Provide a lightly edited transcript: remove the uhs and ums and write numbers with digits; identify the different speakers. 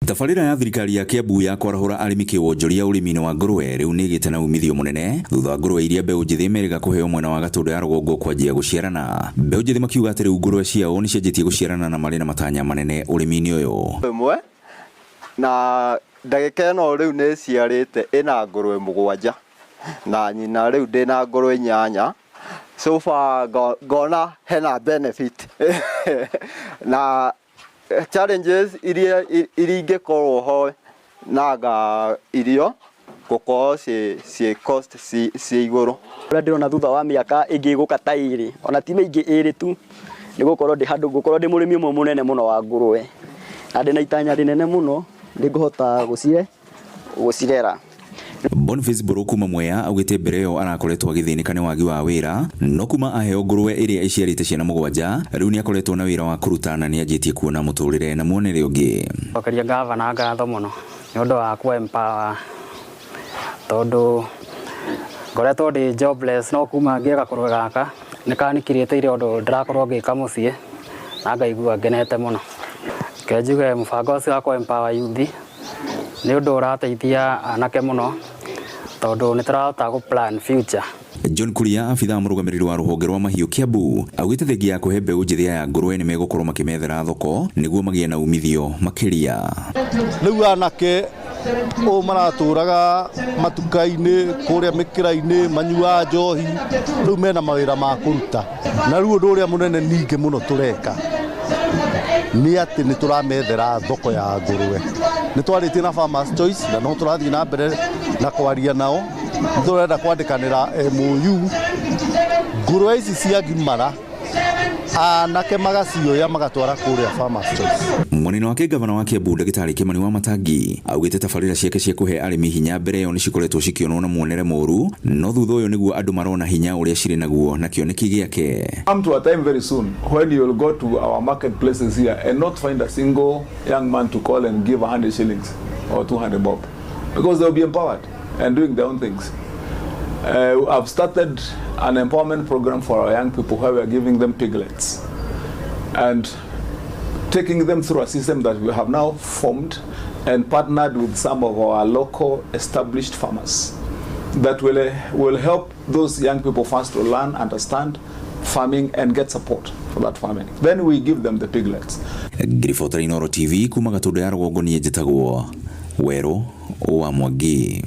Speaker 1: Tabarĩra ya thirikari ya Kiambu ya kwarahũra arĩmi kĩwonjoria ũrĩmi-inĩ wa ngũrũwe rĩu nĩĩgĩte na umithio mũnene thutha wa ngũrũwe iria mbeũ njĩthĩ merĩga kũheo mwena wa Gatũndũ ya rũgongo kwanjia gũciarana. Mbeũ njĩthĩ makiuga atĩ rĩu ngũrũwe ciao nĩcianjĩtie gũciarana na marĩ na matanya manene ũrĩmi-inĩ ũyũ.
Speaker 2: Ĩmwe na ndagĩka ĩno rĩu nĩciarĩte ĩna ngũrũwe 7 na nyina rĩu ndĩna ngũrũwe 8. So far ngona hena benefit na challenges iria ingĩkorwo ho naga irio gũkorwo ciĩ cost ciĩ igũrũ.
Speaker 3: Ũrĩa ndĩrona thutha wa mĩaka ĩngĩ gũka ta ĩrĩ ona ti mĩingĩ ĩrĩ tu nĩ gũkorwo ndĩ mũrĩmi ũmwe mũnene mũno wa ngũrũwe na ndĩ na itanya rĩnene mũno nĩngũhota gũcirera.
Speaker 1: Boniface Mbũrũ kuma Mwea augĩte mbere ĩyo arakoretwo agĩthĩnĩka nĩ wagi wa wĩra, no kuma aheo ngũrũwe ĩrĩa iciarĩte ciana 7 rĩu nĩakoretwo na wĩra wa kũruta na nĩanjĩtie kuona mũtũrĩre na muonere ũngĩ.
Speaker 4: Okaria gavana ngatho mũno nĩ ũndũ wa ku empower tondũ ngoretwo ndĩ jobless no kuma ngĩaka kũrũwe gaka nĩkanikirĩte irio ũndũ ndĩrakorwo ngĩka mũciĩ na ngaigua ngenete mũno. Kenjuge mũbango ũcio wa ku empower youth nĩ ũndũ ũrateithia anake mũno tondũ nĩtũrahota gũ plan future.
Speaker 1: John Kuria, abitha mũrũgamĩrĩri wa rũhonge rwa mahiũ Kiambu, augĩte thengia ya kũhe mbeũ njĩthĩ ya ngũrũwe nĩmegũkorwo makĩmethera thoko nĩguo magĩe na umithio makĩria.
Speaker 5: Rĩu anake maratũraga matuka-inĩ kũrĩa mĩkĩra-inĩ manyua njohi rĩu mena mawĩra ma kũruta na rĩu ũndũ ũrĩa mũnene ningĩ mũno tũreka nĩ atĩ nĩtũramethera thoko ya ngũrũwe. Nĩtwarĩtie na Farmers Choice na no tũrathiĩ na mbere na kwaria nao. Nĩtũrenda kwandĩkanĩra MOU ngũrũwe ici ciagimara anake magacioya magatwara kũrĩa Farmers Choice.
Speaker 1: Mũnene wake gavana wa Kiambu Ndagĩtarĩ Kĩmani wa Matangi augĩte tabarĩra ciake cia kũhe arĩmi hinya mbere ĩyo nĩcikoretwo cikĩonwo na muonere mũru, no thutha ũyũ nĩguo andũ marona hinya ũrĩa cirĩ naguo na kĩoneki gĩake.
Speaker 6: Come to a time very soon when you will go to our marketplaces here and not find a single young man to call and give 100 shillings or 200 bob because they'll be empowered and doing their own things. I've started an empowerment program for our young people where we are giving them piglets and taking them through a system that we have now formed and partnered with some of our local established farmers that will help those young people first to learn, understand farming and get support for that farming. Then we give them the piglets.
Speaker 1: Grifotra Inoro TV kuma Gatũndũ ya rũgongo niĩ njĩtagwo Werũ wa Mwangi.